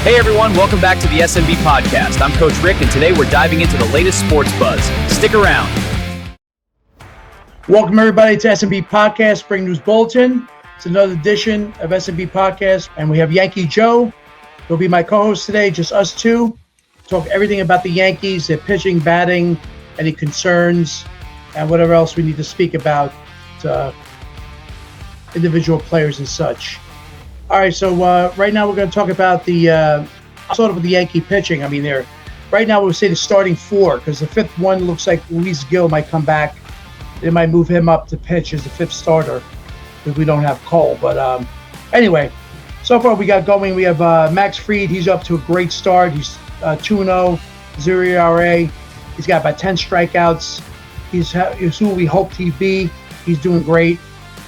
Hey everyone, welcome back to the SMB podcast. I'm Coach Rick, and today we're diving into the latest sports buzz. Stick around. Welcome everybody to SMB Podcast Spring News Bulletin. It's another edition of SMB Podcast, and we have Yankee Joe. He'll be my co-host today, just us two. Talk everything about the Yankees, their pitching, batting, any concerns, and whatever else we need to speak about individual players and such. All right, so right now we're going to talk about sort of the Yankee pitching. I mean, right now we'll say the starting four, because the fifth one looks like Luis Gil might come back. They might move him up to pitch as the fifth starter because we don't have Cole. But anyway, so far we got going. We have Max Fried. He's up to a great start. He's 2-0, 0 ERA. He's got about 10 strikeouts. He's who we hoped he'd be. He's doing great.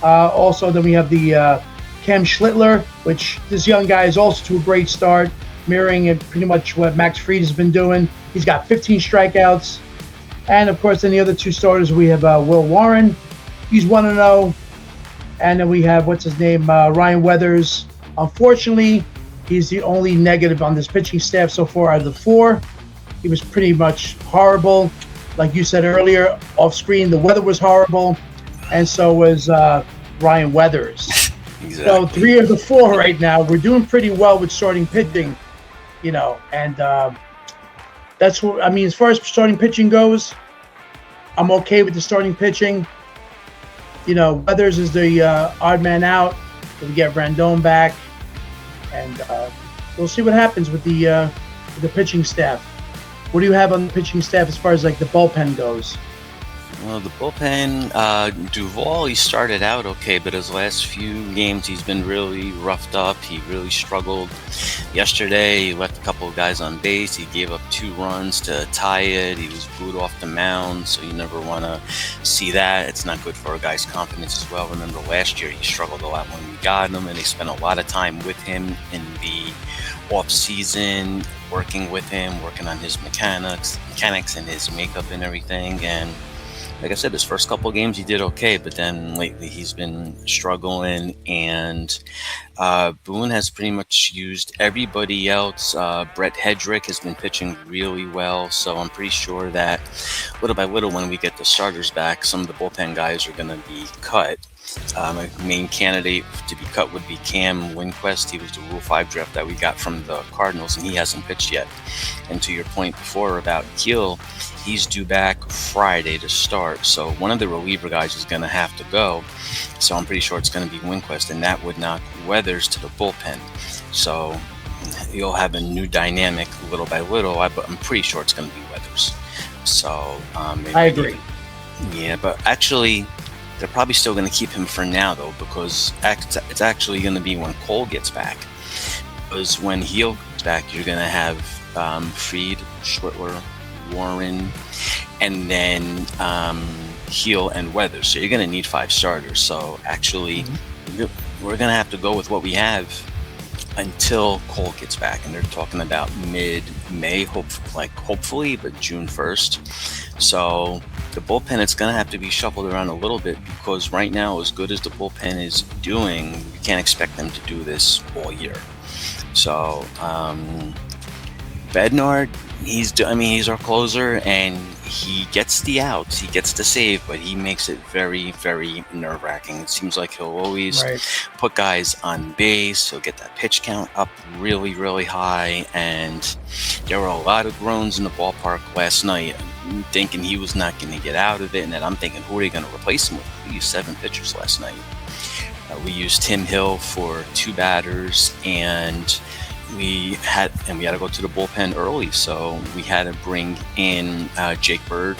Also, then we have the Cam Schlittler, which this young guy is also to a great start, mirroring pretty much what Max Fried has been doing. He's got 15 strikeouts. And, of course, in the other two starters, we have Will Warren. He's 1-0. And then we have, Ryan Weathers. Unfortunately, he's the only negative on this pitching staff so far out of the four. He was pretty much horrible. Like you said earlier, off screen, the weather was horrible. And so was Ryan Weathers. Exactly. So 3 of the 4 right now. We're doing pretty well with starting pitching, and that's what I mean. As far as starting pitching goes, I'm okay with the starting pitching. Weathers is the odd man out. We get Randon back, and we'll see what happens with the pitching staff. What do you have on the pitching staff as far as like the bullpen goes? Well, the bullpen, Duvall, he started out okay, but his last few games he's been really roughed up. He really struggled. Yesterday, he left a couple of guys on base. He gave up 2 runs to tie it. He was booed off the mound, so you never want to see that. It's not good for a guy's confidence as well. Remember last year, he struggled a lot when we got him, and they spent a lot of time with him in the off-season, working with him, working on his mechanics and his makeup and everything, and like I said, his first couple of games he did okay, but then lately he's been struggling, and Boone has pretty much used everybody else. Brett Hedrick has been pitching really well, so I'm pretty sure that little by little when we get the starters back, some of the bullpen guys are going to be cut. My main candidate to be cut would be Cam Winquist. He was the Rule 5 draft that we got from the Cardinals, and he hasn't pitched yet. And to your point before about Keel, he's due back Friday to start. So one of the reliever guys is going to have to go. So I'm pretty sure it's going to be Winquist, and that would knock Weathers to the bullpen. So you'll have a new dynamic little by little, but I'm pretty sure it's going to be Weathers. So I agree. Yeah, but actually, they're probably still going to keep him for now, though, because it's actually going to be when Cole gets back. Because when Heel gets back, you're going to have Fried, Schlittler, Warren, and then Heel and Weathers. So you're going to need 5 starters. So actually, we're going to have to go with what we have until Cole gets back. And they're talking about mid-May, hopefully, but June 1st. So the bullpen, it's going to have to be shuffled around a little bit, because right now, as good as the bullpen is doing, you can't expect them to do this all year. So Bednar, he's our closer, and he gets the outs, he gets the save, but he makes it very, very nerve-wracking. It seems like he'll always put guys on base. He'll get that pitch count up really, really high, and there were a lot of groans in the ballpark last night, thinking he was not going to get out of it, and then I'm thinking, who are they going to replace him with? We used 7 pitchers last night. We used Tim Hill for 2 batters, and we had to go to the bullpen early, so we had to bring in Jake Bird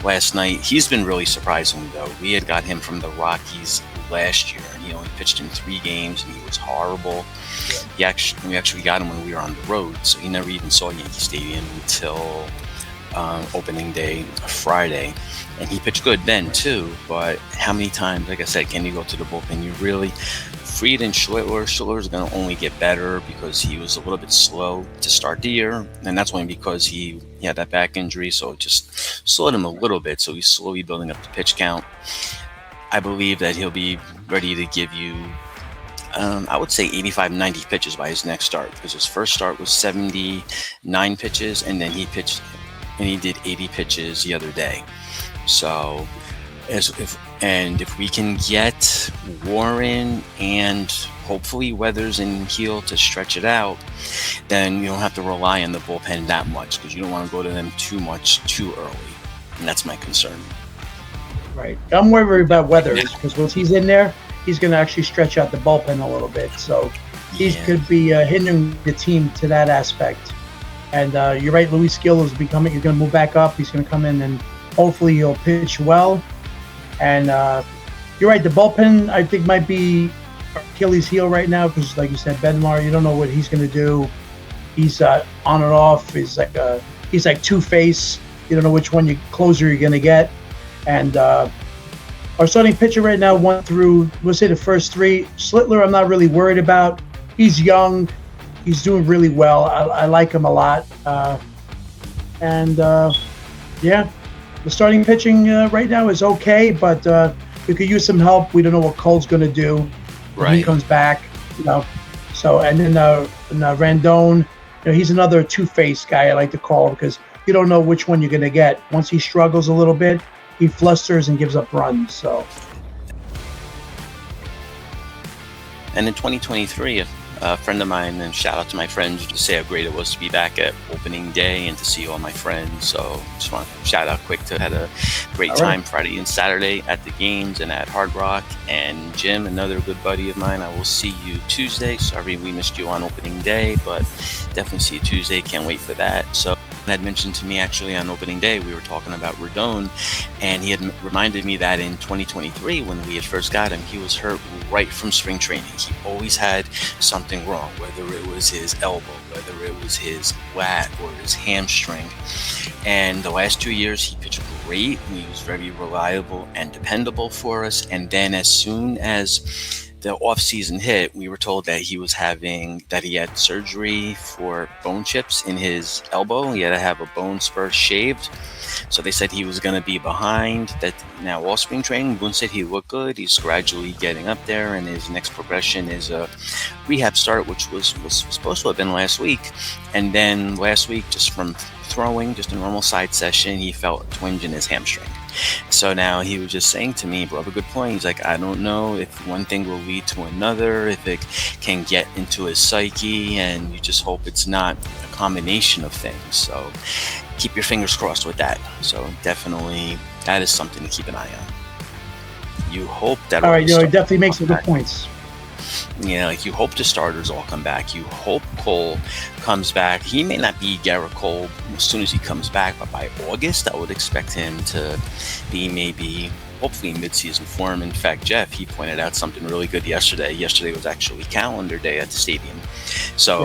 last night. He's been really surprising, though. We had got him from the Rockies last year, and he only pitched in 3 games, and he was horrible. Yeah. We actually got him when we were on the road, so he never even saw Yankee Stadium until opening day Friday, and he pitched good then too. But how many times, like I said, can you go to the bullpen? You really, Fried and Schlittler is going to only get better because he was a little bit slow to start the year, and that's only because he had that back injury, so it just slowed him a little bit. So he's slowly building up the pitch count. I believe that he'll be ready to give you I would say 85, 90 pitches by his next start, because his first start was 79 pitches, and then he did 80 pitches the other day. So if we can get Warren and hopefully Weathers and Heel to stretch it out, then you don't have to rely on the bullpen that much, because you don't want to go to them too much too early, and that's my concern. Right. I'm worried about Weathers, because once he's in there, he's going to actually stretch out the bullpen a little bit. So he could be hindering the team to that aspect. And you're right, Luis Gil is becoming. He's going to move back up. He's going to come in and hopefully he'll pitch well. And you're right, the bullpen I think might be Achilles' heel right now, because like you said, Bednar, you don't know what he's going to do. He's on and off. He's like Two-Face. You don't know which one closer you're going to get. And our starting pitcher right now went through, we'll say, the first three. Slittler, I'm not really worried about. He's young. He's doing really well. I like him a lot. The starting pitching right now is okay, but we could use some help. We don't know what Cole's going to do when he comes back. So, and then Randone, he's another Two-Face guy, I like to call him, because you don't know which one you're going to get. Once he struggles a little bit, he flusters and gives up runs. So, and in 2023, a friend of mine, and shout out to my friends, to say how great it was to be back at opening day and to see all my friends. So just want to shout out quick to had a great time Friday and Saturday at the games and at Hard Rock. And Jim, another good buddy of mine, I will see you Tuesday. Sorry we missed you on opening day, but definitely see you Tuesday. Can't wait for that. So had mentioned to me actually on opening day, we were talking about Rodon, and he had reminded me that in 2023 when we had first got him, he was hurt right from spring training. He always had something wrong, whether it was his elbow, whether it was his lat or his hamstring. And the last 2 years he pitched great. He was very reliable and dependable for us. And then as soon as the off-season hit, we were told that he had surgery for bone chips in his elbow. He had to have a bone spur shaved. So they said he was going to be behind. That now all spring training, Boone said he looked good. He's gradually getting up there, and his next progression is a rehab start, which was supposed to have been last week. And then last week, just from throwing, just a normal side session, he felt a twinge in his hamstring. So now he was just saying to me, brought up a good point. He's like, I don't know if one thing will lead to another, if it can get into his psyche, and you just hope it's not a combination of things. So keep your fingers crossed with that. So definitely that is something to keep an eye on. You hope that... All right, it definitely makes some good points. Like you hope the starters all come back. You hope Cole comes back. He may not be Garrett Cole as soon as he comes back, but by August, I would expect him to be hopefully mid-season form. In fact, Jeff, he pointed out something really good yesterday. Yesterday was actually calendar day at the stadium. So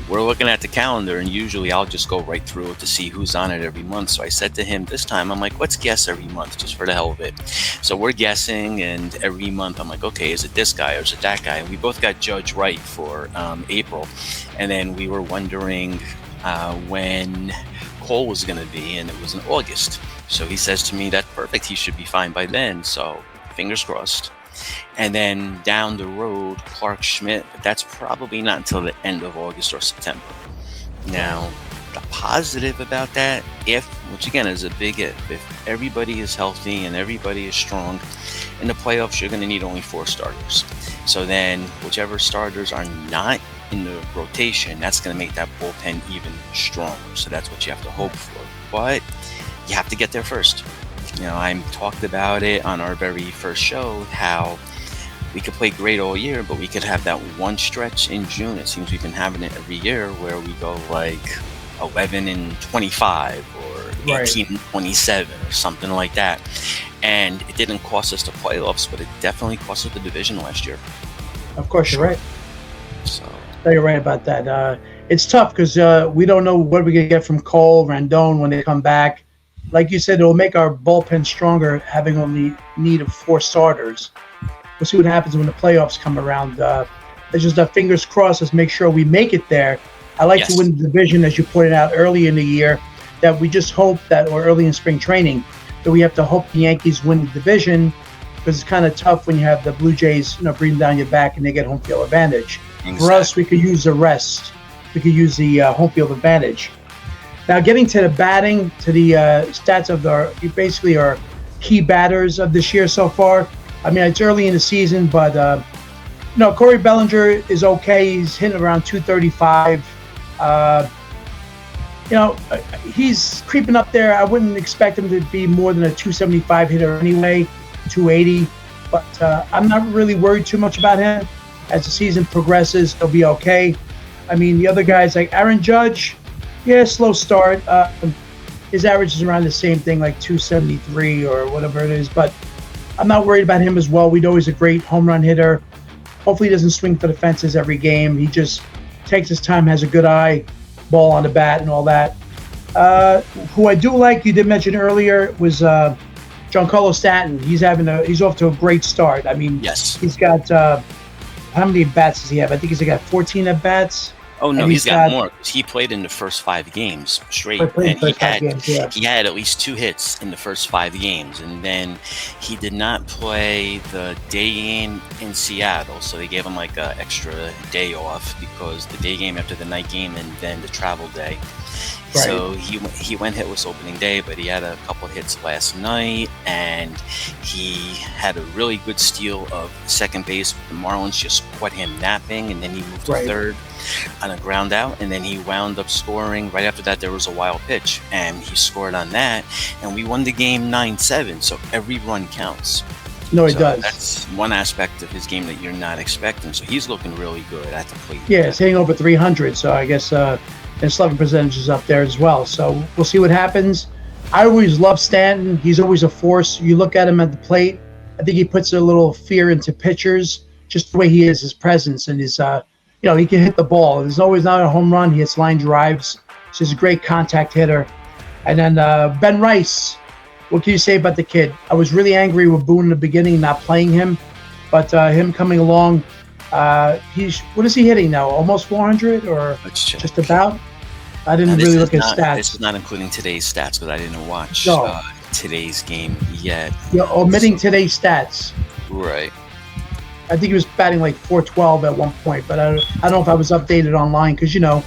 we're looking at the calendar, and usually I'll just go right through it to see who's on it every month. So I said to him this time, I'm like, let's guess every month just for the hell of it. So we're guessing, and every month I'm like, okay, is it this guy or is it that guy? And we both got Judge right for April. And then we were wondering when Cole was going to be, and it was in August. So he says to me, that's perfect. He should be fine by then. So fingers crossed. And then down the road, Clark Schmidt, but that's probably not until the end of August or September. Now, the positive about that, which again is a big if everybody is healthy and everybody is strong, in the playoffs, you're going to need only 4 starters. So then whichever starters are not in the rotation, that's going to make that bullpen even stronger. So that's what you have to hope for. But you have to get there first. I talked about it on our very first show, how we could play great all year, but we could have that one stretch in June. It seems we've been having it every year where we go like 11-25 or 18-27 or something like that. And it didn't cost us the playoffs, but it definitely cost us the division last year. Of course, you're right. So you're right about that. It's tough because we don't know what we're going to get from Cole, Randone when they come back. Like you said, it will make our bullpen stronger, having only need of 4 starters. We'll see what happens when the playoffs come around. It's just fingers crossed. Let's make sure we make it there. I like to win the division, as you pointed out early in the year, that we just hope that, or early in spring training, that we have to hope the Yankees win the division because it's kind of tough when you have the Blue Jays, breathing down your back and they get home field advantage. Exactly. For us, we could use the rest. We could use the home field advantage. Now, getting to the batting, to the stats of basically our key batters of this year so far. I mean, it's early in the season, but Corey Bellinger is okay. He's hitting around 235. He's creeping up there. I wouldn't expect him to be more than a 275 hitter anyway, 280. But I'm not really worried too much about him. As the season progresses, he'll be okay. I mean, the other guys like Aaron Judge, slow start. His average is around the same thing, like 273 or whatever it is. But I'm not worried about him as well. We know he's a great home run hitter. Hopefully he doesn't swing for the fences every game. He just takes his time, has a good eye, ball on the bat and all that. Who I do like, you did mention earlier, was Giancarlo Stanton. He's off to a great start. I mean, yes. He's got how many at-bats does he have? I think he's got 14 at-bats. Oh, no, he's got more. He played in the first 5 games straight, and he had at least 2 hits in the first 5 games. And then he did not play the day game in Seattle, so they gave him like an extra day off because the day game after the night game and then the travel day. Right. So he went hitless opening day, but he had a couple hits last night, and he had a really good steal of second base. The Marlins just caught him napping, and then he moved to third on a ground out, and then he wound up scoring. Right after that, there was a wild pitch, and he scored on that, and we won the game 9-7. So every run counts. No, it does. That's one aspect of his game that you're not expecting. So he's looking really good at the plate. Yeah, it's hitting over 300. So I guess his slugging percentage is up there as well. So we'll see what happens. I always love Stanton. He's always a force. You look at him at the plate, I think he puts a little fear into pitchers, just the way he is, his presence, and his, he can hit the ball. There's always not a home run. He hits line drives. So he's a great contact hitter. And then Ben Rice, what can you say about the kid? I was really angry with Boone in the beginning, not playing him, but him coming along, what is he hitting now? Almost 400 or just about? I didn't really look at stats. This is not including today's stats because I didn't watch today's game yet. Yeah, omitting today's stats. Right. I think he was batting like 412 at one point, but I don't know if I was updated online because, you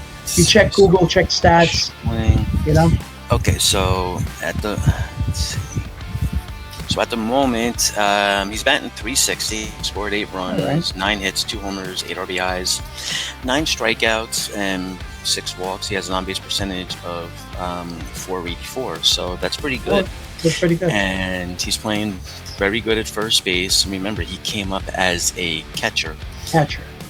check Google, check stats, Okay, so at the moment, he's batting .360, scored 8 runs, 9 hits, 2 homers, 8 RBIs, 9 strikeouts, and 6 walks. He has an on-base percentage of .484, so that's pretty good. That's pretty good. And he's playing very good at first base. Remember, he came up as a catcher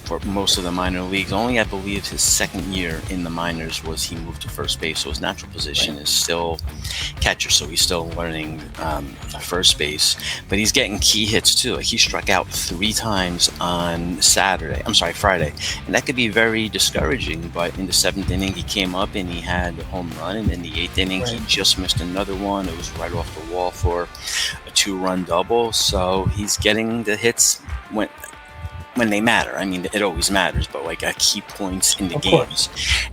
for most of the minor leagues. Only, I believe, his second year in the minors was he moved to first base, so his natural position is still catcher, so he's still learning first base. But he's getting key hits too. He struck out 3 times on Friday, and that could be very discouraging. But in the 7th inning, he came up and he had a home run, and in the 8th inning, he just missed another one. It was right off the wall for a 2-run double. So he's getting the hits when they matter. I mean, it always matters, but like at key points in the games.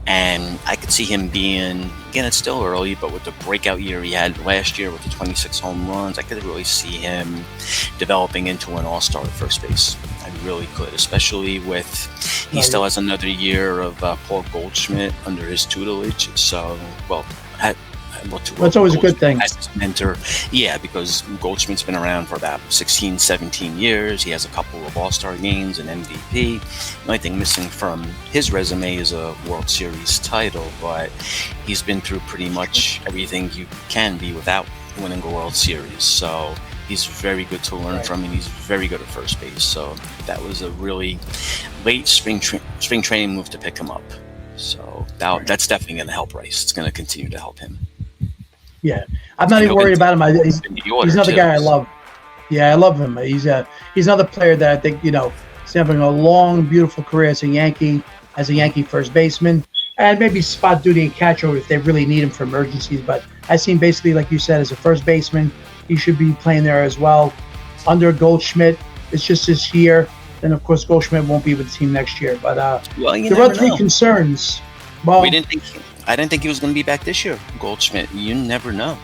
And I could see him being, again, it's still early, but with the breakout year he had last year with the 26 home runs, I could really see him developing into an all-star at first base. I really could, especially with, he still has another year of Paul Goldschmidt under his tutelage. So, that's always a good thing. As his mentor, because Goldschmidt's been around for about 16, 17 years. He has a couple of All-Star games, an MVP. The only thing missing from his resume is a World Series title, but he's been through pretty much everything you can be without winning a World Series. So he's very good to learn from, and he's very good at first base. So that was a really late spring training move to pick him up. So that's definitely going to help Rice. It's going to continue to help him. Yeah, I'm not even worried about him. He's another guy I love. Yeah, I love him. He's another player that I think he's having a long, beautiful career as a Yankee first baseman, and maybe spot duty and catcher if they really need him for emergencies. But I see him basically, like you said, as a first baseman. He should be playing there as well. Under Goldschmidt, it's just this year. Then of course Goldschmidt won't be with the team next year. But there are 3 concerns. Well, I didn't think he was going to be back this year, Goldschmidt. You never know.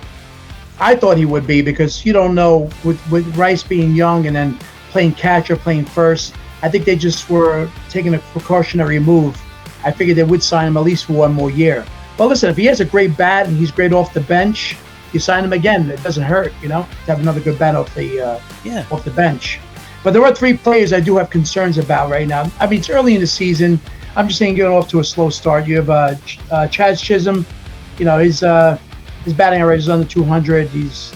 I thought he would be, because you don't know, with Rice being young and then playing catcher, playing first. I think they just were taking a precautionary move. I figured they would sign him at least for one more year. But listen, if he has a great bat and he's great off the bench, you sign him again. It doesn't hurt, to have another good bat off the bench. But there are three players I do have concerns about right now. I mean, it's early in the season. I'm just saying, getting off to a slow start. You have Chaz Chisholm. His batting average is under 200. He's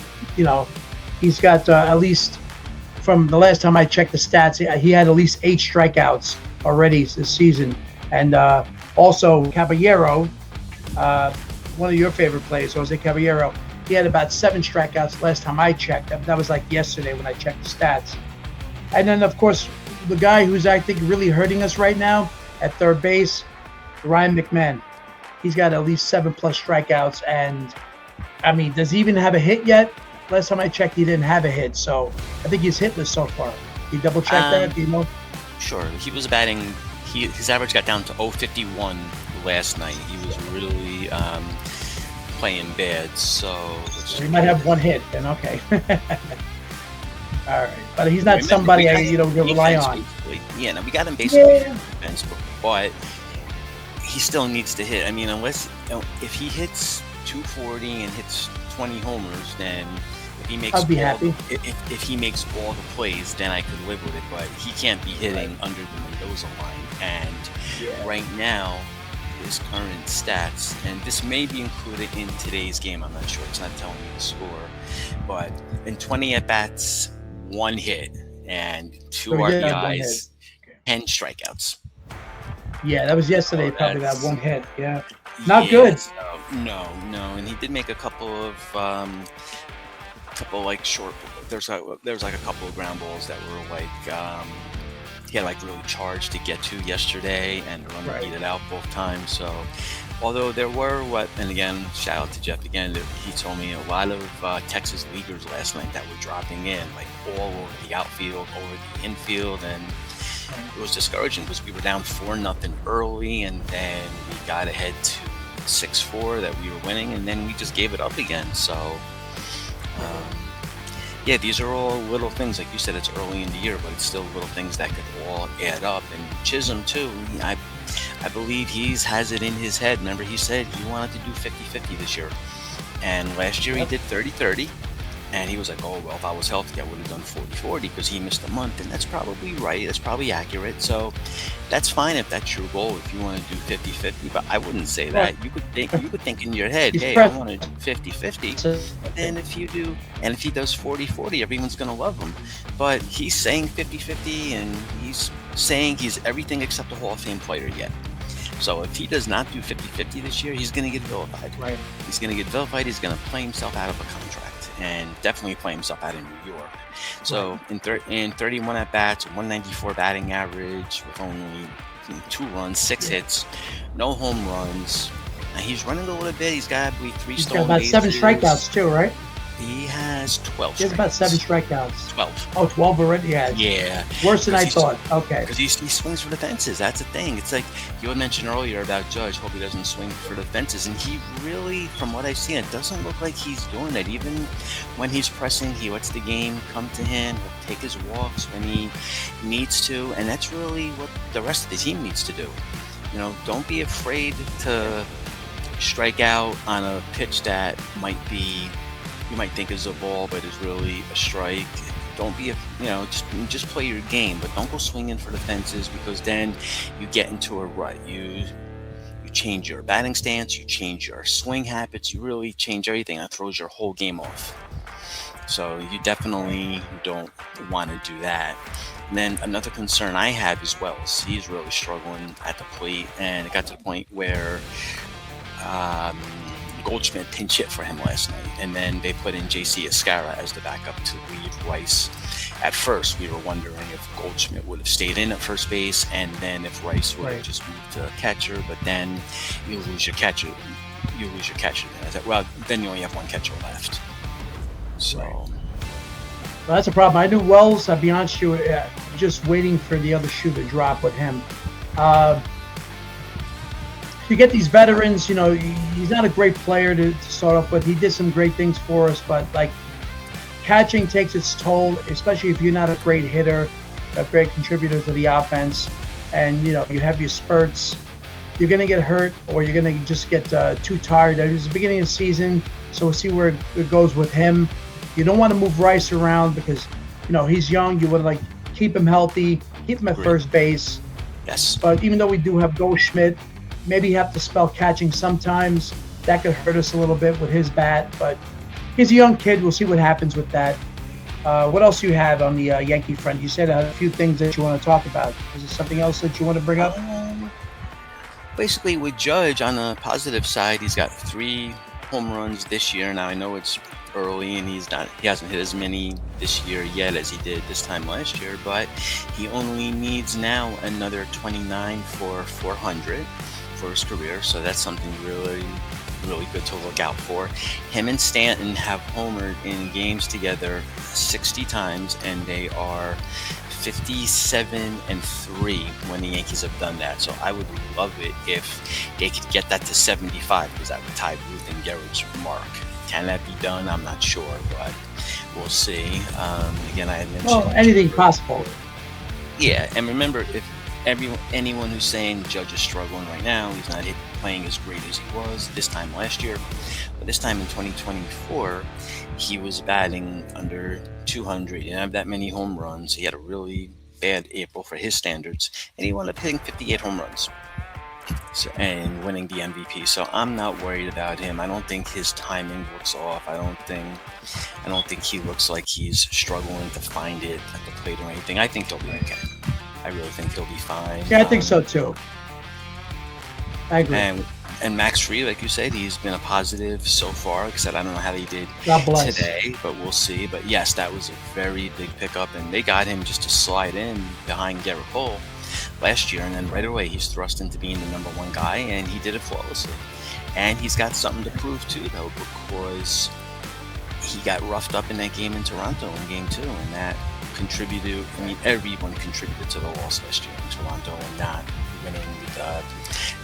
got at least, from the last time I checked the stats, he had at least 8 strikeouts already this season. And also Caballero, one of your favorite players, Jose Caballero, he had about 7 strikeouts last time I checked. That was like yesterday when I checked the stats. And then, of course, the guy who's, I think, really hurting us right now at third base, Ryan McMahon. He's got at least 7+ strikeouts. And, I mean, does he even have a hit yet? Last time I checked, he didn't have a hit. So I think he's hitless so far. Can you double-check that? Do you know? Sure. He was batting. His average got down to 0.51 last night. He was really playing bad. So he might have one hit. Then okay. All right, but he's not somebody you rely on. Yeah, no, we got him basically defense, but he still needs to hit. I mean, if he hits 240 and hits 20 homers, then if he makes I'd be happy. If he makes all the plays, then I could live with it. But he can't be hitting under the Mendoza line, and right now, his current stats, and this may be included in today's game. I'm not sure. It's not telling me the score, but in 20 at bats, 1 hit and 2 RBIs, 10 strikeouts. Yeah, that was yesterday. Probably that 1 hit. Yeah, not good. So, no, and he did make a couple of like short. There's like a couple of ground balls that were like he had like really charged to get to yesterday, and the runner beat it out both times. So, although there were and again, shout out to Jeff again, he told me a lot of Texas leaguers last night that were dropping in, like all over the outfield, over the infield, and it was discouraging because we were down 4-0 early, and then we got ahead to 6-4 that we were winning, and then we just gave it up again. So, yeah, these are all little things. Like you said, it's early in the year, but it's still little things that could all add up. And Chisholm, too, I believe he has it in his head. Remember, he said he wanted to do 50-50 this year. And last year he did 30-30. And he was like, oh, well, if I was healthy, I would have done 40-40 because he missed a month. And that's probably right. That's probably accurate. So that's fine if that's your goal, if you want to do 50-50. But I wouldn't say that. You could think in your head, hey, I want to do 50-50. And if he does 40-40, everyone's going to love him. But he's saying 50-50, and he's saying he's everything except a Hall of Fame player yet. So if he does not do 50-50 this year, he's going to get vilified. Right. He's going to get vilified. He's going to play himself out of a contract. And definitely play himself out in New York. So in 31 at bats, 194 batting average with only 2 runs, 6 hits, no home runs. And he's running a little bit. He's got, I believe, 3 stolen bases. He's got about 7 strikeouts too, right? He has 12. He has about 7 strikeouts. 12. Oh, 12 already? Yeah. Worse than I thought. Okay. Because he swings for the fences. That's the thing. It's like you had mentioned earlier about Judge. Hope he doesn't swing for the fences. And he really, from what I've seen, it doesn't look like he's doing it. Even when he's pressing, he lets the game come to him. He'll take his walks when he needs to. And that's really what the rest of the team needs to do. Don't be afraid to strike out on a pitch that you might think is a ball, but is really a strike. Don't be, just play your game, but don't go swinging for the fences, because then you get into a rut. You change your batting stance, you change your swing habits, you really change everything, and it throws your whole game off. So you definitely don't want to do that. And then another concern I have as well is he's really struggling at the plate, and it got to the point where Goldschmidt pinch hit for him last night, and then they put in J.C. Escara as the backup to lead Rice. At first, we were wondering if Goldschmidt would have stayed in at first base, and then if Rice would have just moved to catcher. But then you lose your catcher. Then you only have one catcher left. So, well, that's a problem. I knew Wells. I'll be honest with you, just waiting for the other shoe to drop with him. you get these veterans, he's not a great player to start off with. He did some great things for us, but like catching takes its toll, especially if you're not a great hitter, a great contributor to the offense, and you have your spurts. You're going to get hurt, or you're going to just get too tired. It's the beginning of the season, so we'll see where it goes with him. You don't want to move Rice around because he's young. You want to keep him healthy, keep him at first base. Yes. But even though we do have Goldschmidt, maybe you have to spell catching sometimes. That could hurt us a little bit with his bat, but he's a young kid. We'll see what happens with that. What else you had on the Yankee front? You said a few things that you want to talk about. Is there something else that you want to bring up? Basically, with Judge, on the positive side, he's got 3 home runs this year. Now, I know it's early and he hasn't hit as many this year yet as he did this time last year, but he only needs now another 29 for 400 for his career, so that's something really, really good to look out for. Him and Stanton have homered in games together 60 times, and they are 57-3 when the Yankees have done that. So I would love it if they could get that to 75, because that would tie Ruth and Garrett's mark. Can that be done? I'm not sure, but we'll see. Again, I had mentioned anything possible. Yeah, and remember, if anyone who's saying Judge is struggling right now, he's not playing as great as he was this time last year, but this time in 2024, he was batting under 200. He didn't have that many home runs. He had a really bad April for his standards, and he wound up hitting 58 home runs and winning the MVP. So I'm not worried about him. I don't think his timing looks off. I don't think he looks like he's struggling to find it at the plate or anything. I think he'll be okay. I really think he'll be fine. Yeah, I think so too. I agree. And Max Fried, like you said, he's been a positive so far. Like I said, I don't know how he did today, but we'll see. But yes, that was a very big pickup, and they got him just to slide in behind Garrett Cole last year, and then right away he's thrust into being the number 1 guy, and he did it flawlessly. And he's got something to prove too, though, because he got roughed up in that game in Toronto in Game 2, and that contributed. I mean, everyone contributed to the loss last year in Toronto and not winning the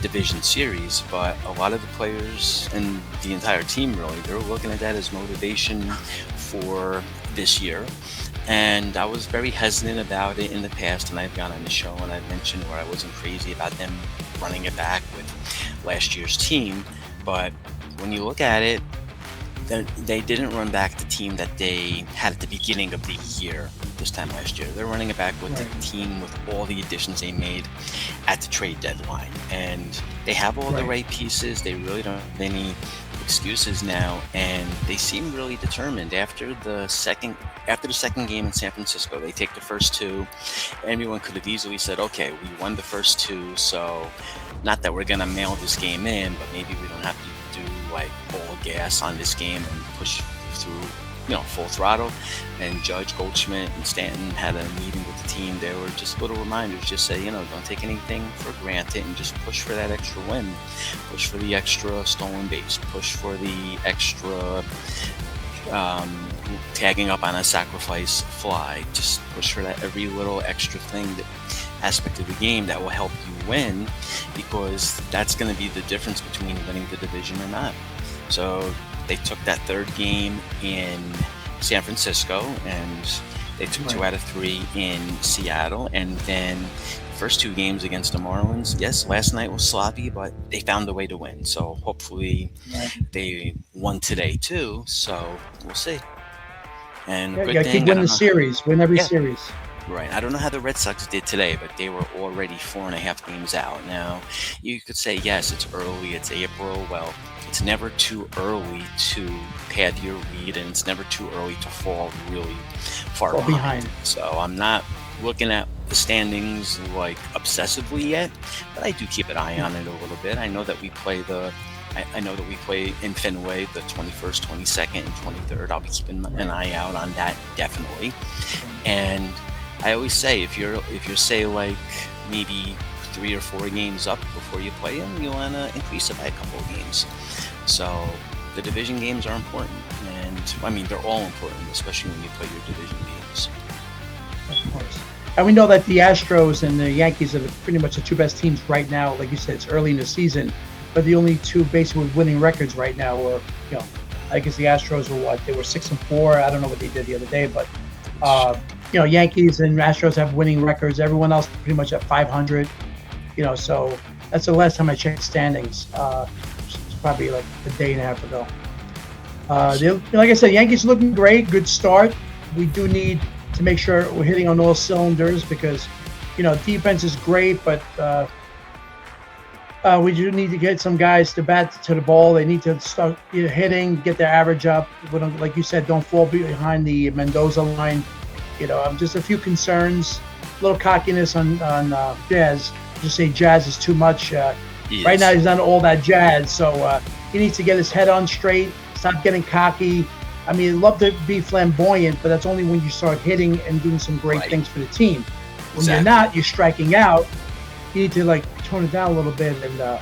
division series. But a lot of the players and the entire team, really, they're looking at that as motivation for this year. And I was very hesitant about it in the past, and I've gone on the show and I've mentioned where I wasn't crazy about them running it back with last year's team. But when you look at it, they didn't run back the team that they had at the beginning of the year this time last year. They're running it back with the team with all the additions they made at the trade deadline. And they have all the right pieces. They really don't have any excuses now, and they seem really determined. After the second game in San Francisco, they take the first 2. Everyone could have easily said, okay, we won the first 2, so not that we're going to mail this game in, but maybe we don't have to do like all gas on this game and push through, full throttle. And Judge, Goldschmidt, and Stanton had a meeting with the team. They were just little reminders, just say, don't take anything for granted and just push for that extra win, push for the extra stolen base, push for the extra tagging up on a sacrifice fly. Just push for that every little extra thing, that aspect of the game that will help you win, because that's going to be the difference between winning the division or not. So they took that 3rd game in San Francisco, and they took 2 out of 3 in Seattle, and then first 2 games against the Marlins. Yes, last night was sloppy, but they found a way to win. So hopefully they won today too. So we'll see. And keep winning the series, win every series. Right. I don't know how the Red Sox did today, but they were already 4.5 games out. Now, you could say, yes, it's early, it's April. Well, it's never too early to pad your lead, and it's never too early to fall really far behind. So I'm not looking at the standings like obsessively yet, but I do keep an eye on it a little bit. I know that we play in Fenway the 21st, 22nd, and 23rd. I'll be keeping an eye out on that, definitely. And I always say, if you're say like maybe 3 or 4 games up before you play them, you want to increase it by a couple of games. So the division games are important, and I mean they're all important, especially when you play your division games. Of course. And we know that the Astros and the Yankees are pretty much the 2 best teams right now. Like you said, it's early in the season. but the only two basically with winning records right now were, you know, I guess the Astros were what? They were 6-4. I don't know what they did the other day, but you know, Yankees and Astros have winning records. Everyone else pretty much at 500. You know, so that's the last time I checked standings. It's probably like a day and a half ago. Like I said, Yankees looking great. Good start. We do need to make sure we're hitting on all cylinders because, you know, defense is great, but we do need to get some guys to bat to the ball. They need to start hitting, get their average up. Like you said, don't fall behind the Mendoza line. You know, just a few concerns, a little cockiness on Jazz. Just say Jazz is too much. Right now, he's not all that Jazz, so he needs to get his head on straight. Stop getting cocky. I mean, I'd love to be flamboyant, but that's only when you start hitting and doing some great things for the team. When you're not, you're striking out. You need to like tone it down a little bit and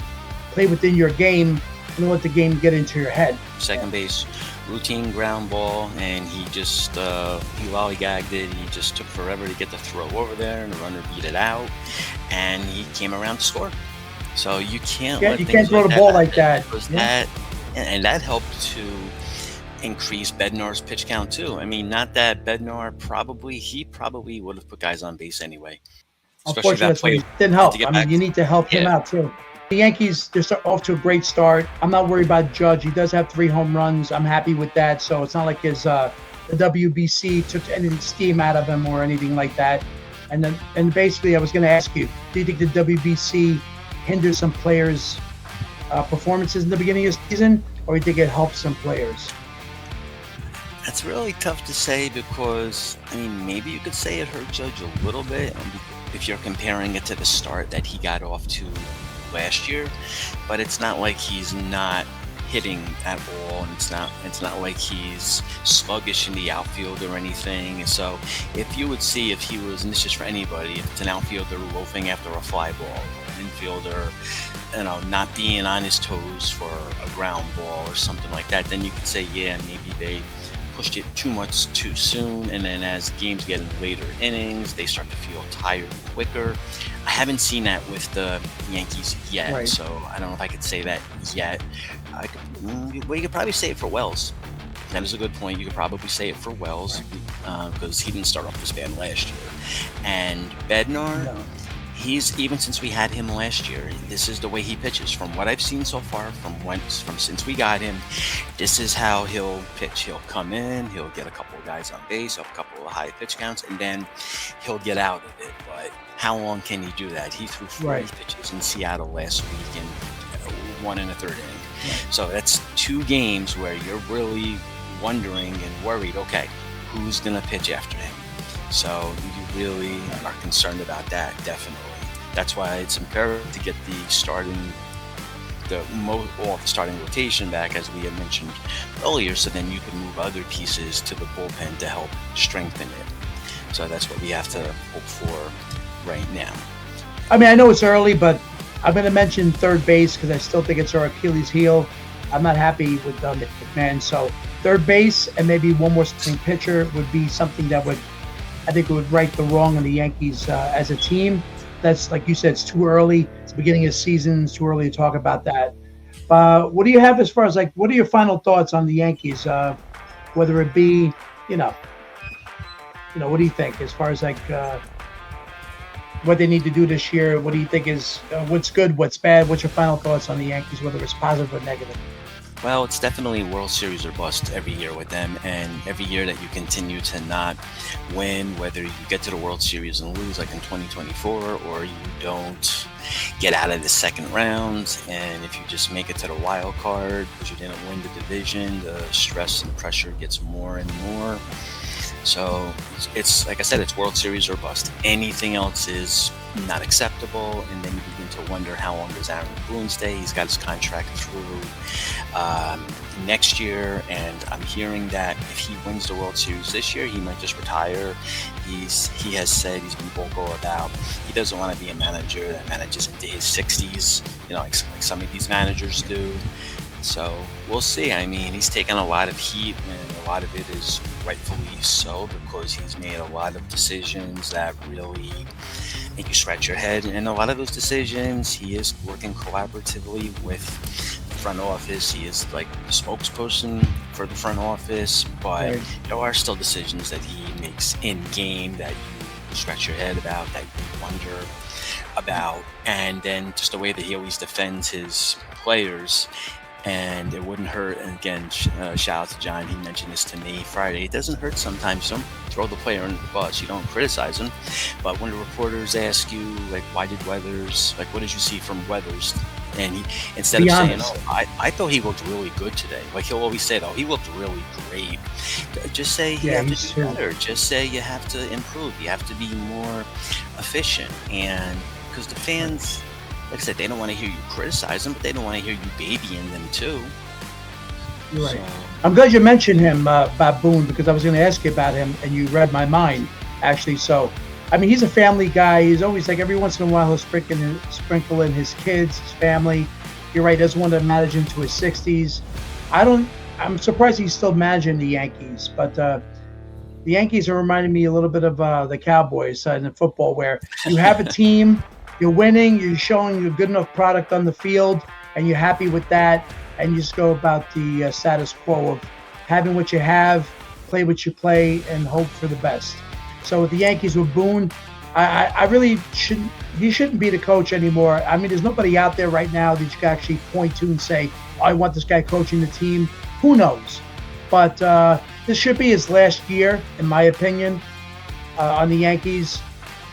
play within your game and let the game get into your head. Second base, routine ground ball, and he just he lollygagged it. He just took forever to get the throw over there, and the runner beat it out, and he came around to score. So you can't throw the ball like that. And that helped to increase Bednar's pitch count too. I mean, not that Bednar probably would have put guys on base anyway. Unfortunately, it didn't help. I mean, you need to help him out too. The Yankees, they're off to a great start. I'm not worried about Judge. He does have 3 home runs. I'm happy with that. So it's not like the WBC took any steam out of him or anything like that. And basically, I was going to ask you, do you think the WBC hinders some players' performances in the beginning of the season, or do you think it helps some players? That's really tough to say because, I mean, maybe you could say it hurt Judge a little bit if you're comparing it to the start that he got off to last year, but it's not like he's not hitting at all, and it's not like he's sluggish in the outfield or anything. So if you would see if he was, and this is for anybody, if it's an outfielder loafing after a fly ball, or an infielder, you know, not being on his toes for a ground ball or something like that, then you could say, yeah, maybe they pushed it too much too soon, and then as games get in later innings, they start to feel tired quicker. I haven't seen that with the Yankees yet, so I don't know if I could say that yet. You could probably say it for Wells. That is a good point. You could probably say it for Wells because he didn't start off this bad last year. And Bednar, he's, even since we had him last year, this is the way he pitches. From what I've seen so far, from since we got him, this is how he'll pitch. He'll come in, he'll get a couple of guys on base, a couple of high pitch counts, and then he'll get out of it. But how long can he do that? He threw 40 pitches in Seattle last week and 1 1/3 inning. So that's 2 games where you're really wondering and worried, okay, who's going to pitch after him? So you really are concerned about that, definitely. That's why it's imperative to get the starting rotation back, as we had mentioned earlier, so then you can move other pieces to the bullpen to help strengthen it. So that's what we have to hope for right now. I mean, I know it's early, but I'm going to mention third base because I still think it's our Achilles heel. I'm not happy with McMahon. So third base and maybe one more starting pitcher would be something that would, I think, it would right the wrong in the Yankees as a team. That's, like you said, it's too early. It's the beginning of the season. It's too early to talk about that. What do you have as far as, like, what are your final thoughts on the Yankees? Whether it be, what do you think as far as, like, what they need to do this year? What do you think is what's good, what's bad? What's your final thoughts on the Yankees, whether it's positive or negative? Well, it's definitely World Series or bust every year with them, and every year that you continue to not win, whether you get to the World Series and lose like in 2024, or you don't get out of the second round, and if you just make it to the wild card because you didn't win the division, the stress and pressure gets more and more. So it's like I said, it's World Series or bust. Anything else is not acceptable, and then you begin to wonder how long does Aaron Boone stay. He's got his contract through next year, and I'm hearing that if he wins the World Series this year, he might just retire. He has said, he's been vocal about he doesn't want to be a manager that manages into his 60s, like some of these managers do. So we'll see. I mean, he's taken a lot of heat, and a lot of it is rightfully so because he's made a lot of decisions that really make you scratch your head. And a lot of those decisions, he is working collaboratively with the front office. He is like the spokesperson for the front office, but Right. there are still decisions that he makes in game that you scratch your head about, that you wonder about, and then just the way that he always defends his players. And it wouldn't hurt. And again, shout out to John. He mentioned this to me Friday. It doesn't hurt sometimes. You don't throw the player under the bus. You don't criticize him. But when the reporters ask you, like, why did Weathers, like, what did you see from Weathers? And he, instead Be of saying, honest. oh, I thought he looked really good today. Like, he'll always say, oh, he looked really great. Just say you Yeah, have to he's do true. better. Just say you have to improve. You have to be more efficient. And because the fans, like I said, they don't want to hear you criticize them, but they don't want to hear you babying them too. You're right. So, I'm glad you mentioned him, Bob Boone, because I was going to ask you about him, and you read my mind, actually. So, I mean, he's a family guy. He's always like, every once in a while, he'll sprinkle in his kids, his family. You're right, doesn't want to manage into his 60s. I'm surprised he's still managing the Yankees, but the Yankees are reminding me a little bit of the Cowboys in the football, where you have a team, you're winning, you're showing a good enough product on the field, and you're happy with that, and you just go about the status quo of having what you have, play what you play, and hope for the best. So with the Yankees with Boone, I really shouldn't. He shouldn't be the coach anymore. I mean, there's nobody out there right now that you can actually point to and say, oh, I want this guy coaching the team. Who knows? But this should be his last year, in my opinion, on the Yankees,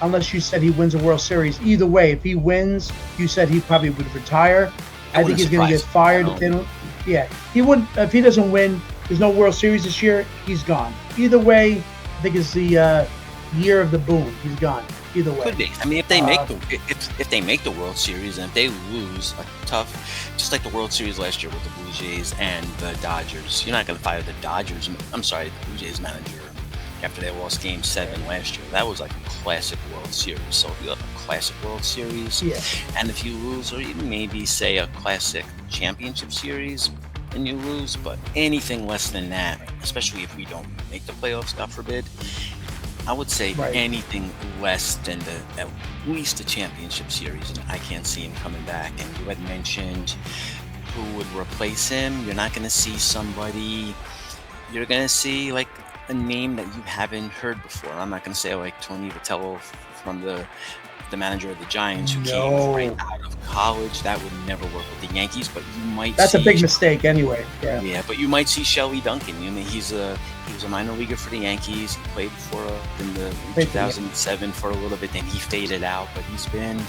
unless you said he wins a World Series. Either way, if he wins, you said he probably would retire. I think he's going to get fired if they don't. Yeah, he wouldn't. If he doesn't win, there's no World Series this year. He's gone. Either way, I think it's the year of the boom. He's gone. Either way. could be. I mean, if they make if they make the World Series and if they lose a tough, just like the World Series last year with the Blue Jays and the Dodgers, you're not going to fire the Dodgers. I'm sorry, the Blue Jays manager after they lost Game 7 last year. That was like a classic World Series. So if you have a classic World Series, Yeah. and if you lose, or even maybe say a classic championship series, and you lose, but anything less than that, especially if we don't make the playoffs, God forbid, I would say Right. anything less than at least the championship series, and I can't see him coming back. And you had mentioned who would replace him. You're not going to see somebody. You're going to see like a name that you haven't heard before. I'm not going to say like Tony Vitello from the manager of the Giants who came right out of college. That would never work with the Yankees, but you might That's see, a big mistake anyway. Yeah. yeah, but you might see Shelly Duncan. I mean, he was a minor leaguer for the Yankees. He played for in 2007 for a little bit, then he faded out. But he's been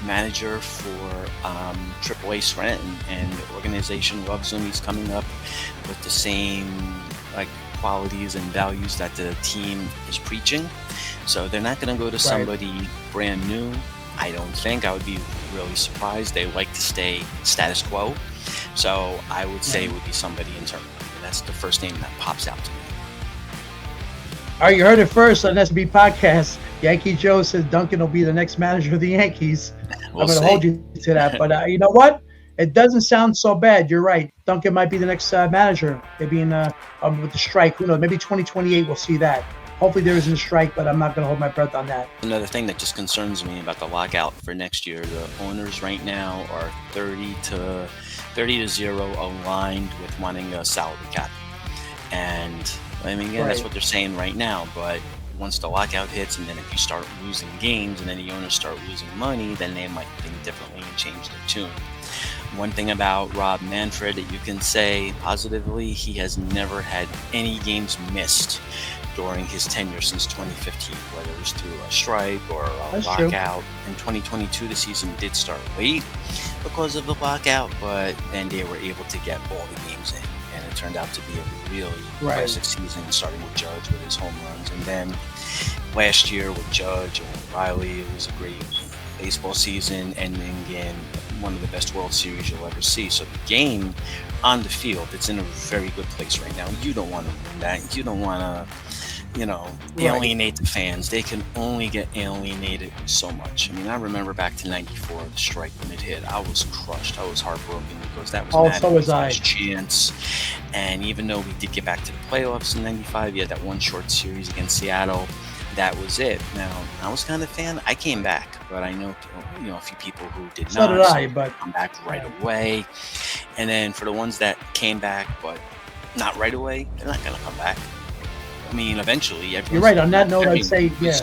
manager for AAA Scranton, and the organization loves him. He's coming up with the same like qualities and values that the team is preaching. So they're not going to go to somebody brand new. I don't think. I would be really surprised. They like to stay status quo. So I would say it would be somebody internal. And that's the first name that pops out to me. All right, you heard it first on SB Podcast. Yankee Joe says Duncan will be the next manager of the Yankees. We'll I'm going to see. hold you to that. But you know what? It doesn't sound so bad. You're right. Duncan might be the next manager. Maybe with the strike. Who knows? Maybe 2028 we'll see that. Hopefully there isn't a strike, but I'm not going to hold my breath on that. Another thing that just concerns me about the lockout for next year, the owners right now are 30 to 0 aligned with wanting a salary cap. And I mean, again, that's what they're saying right now, but once the lockout hits, and then if you start losing games and then the owners start losing money, then they might think differently and change their tune. One thing about Rob Manfred that you can say positively, he has never had any games missed during his tenure since 2015, whether it was through a strike or a lockout. In 2022, the season did start late because of the lockout, but then they were able to get all the games in. And it turned out to be a really classic season, starting with Judge with his home runs. And then last year with Judge and Riley, it was a great baseball season, ending in one of the best World Series you'll ever see. So the game on the field, it's in a very good place right now. You don't want to win that. You don't want to, alienate the fans. They can only get alienated so much. I mean, I remember back to '94, the strike when it hit. I was crushed. I was heartbroken because that was Madden's last chance. And even though we did get back to the playoffs in '95, you had that one short series against Seattle. that was it. Now, I was kind of a fan. I came back, but I know a few people who did So not. did I, but come back right away. And then for the ones that came back, but not right away, they're not going to come back. I mean, eventually, you're right. On that note, I'd say, yeah.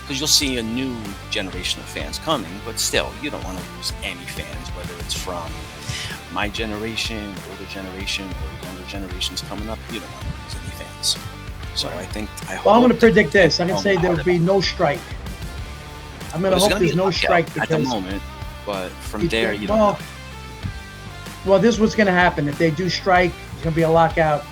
Because you'll see a new generation of fans coming, but still, you don't want to lose any fans, whether it's from my generation, older generation, or younger generations coming up. You don't want to lose any fans. So I hope. Well, I'm going to predict this. I'm going to say there will be no strike. I'm going to hope there's no strike at the moment, but from there, you don't know. Well, this is what's going to happen. If they do strike, it's going to be a lockout.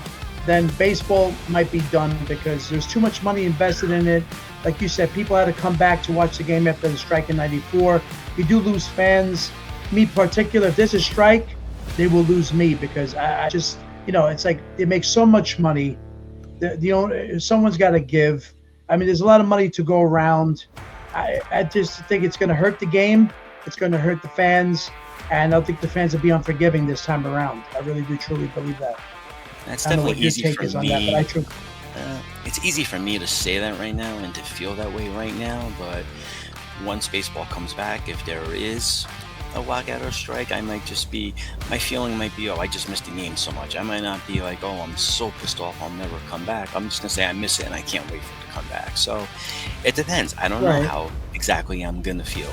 Then baseball might be done because there's too much money invested in it. Like you said, people had to come back to watch the game after the strike in '94. You do lose fans. Me particular, if there's a strike, they will lose me because I just, it's like they make so much money. Someone's got to give. I mean, there's a lot of money to go around. I just think it's going to hurt the game. It's going to hurt the fans. And I don't think the fans will be unforgiving this time around. I really do truly believe that. That's definitely easy for me. That, it's easy for me to say that right now and to feel that way right now. But once baseball comes back, if there is a lockout or strike, my feeling might be, I just missed the game so much. I might not be like, I'm so pissed off, I'll never come back. I'm just going to say I miss it and I can't wait for it to come back. So it depends. I don't know how exactly I'm going to feel.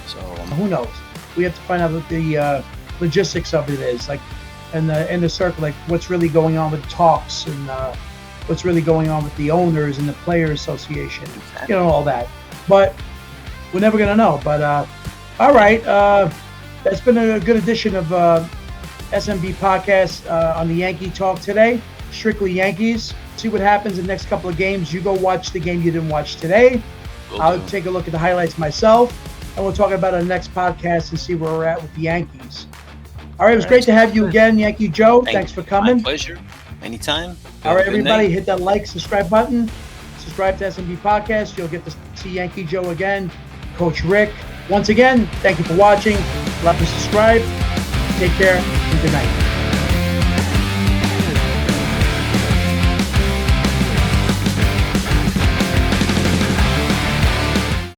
So who knows? We have to find out what the logistics of it is, like in the circle, like what's really going on with talks and what's really going on with the owners and the player association, all that. But we're never going to know. But all right, that's been a good edition of SMB Podcast on the Yankee Talk today. Strictly Yankees. See what happens in the next couple of games. You go watch the game you didn't watch today. I'll take a look at the highlights myself. And we'll talk about our next podcast and see where we're at with the Yankees. All right, it was great to have you again, Yankee Joe. Thanks for coming. My pleasure. Anytime. All right, everybody, hit that like, subscribe button. Subscribe to SMB Podcast. You'll get to see Yankee Joe again. Coach Rick. Once again, thank you for watching. Like and subscribe. Take care and good night.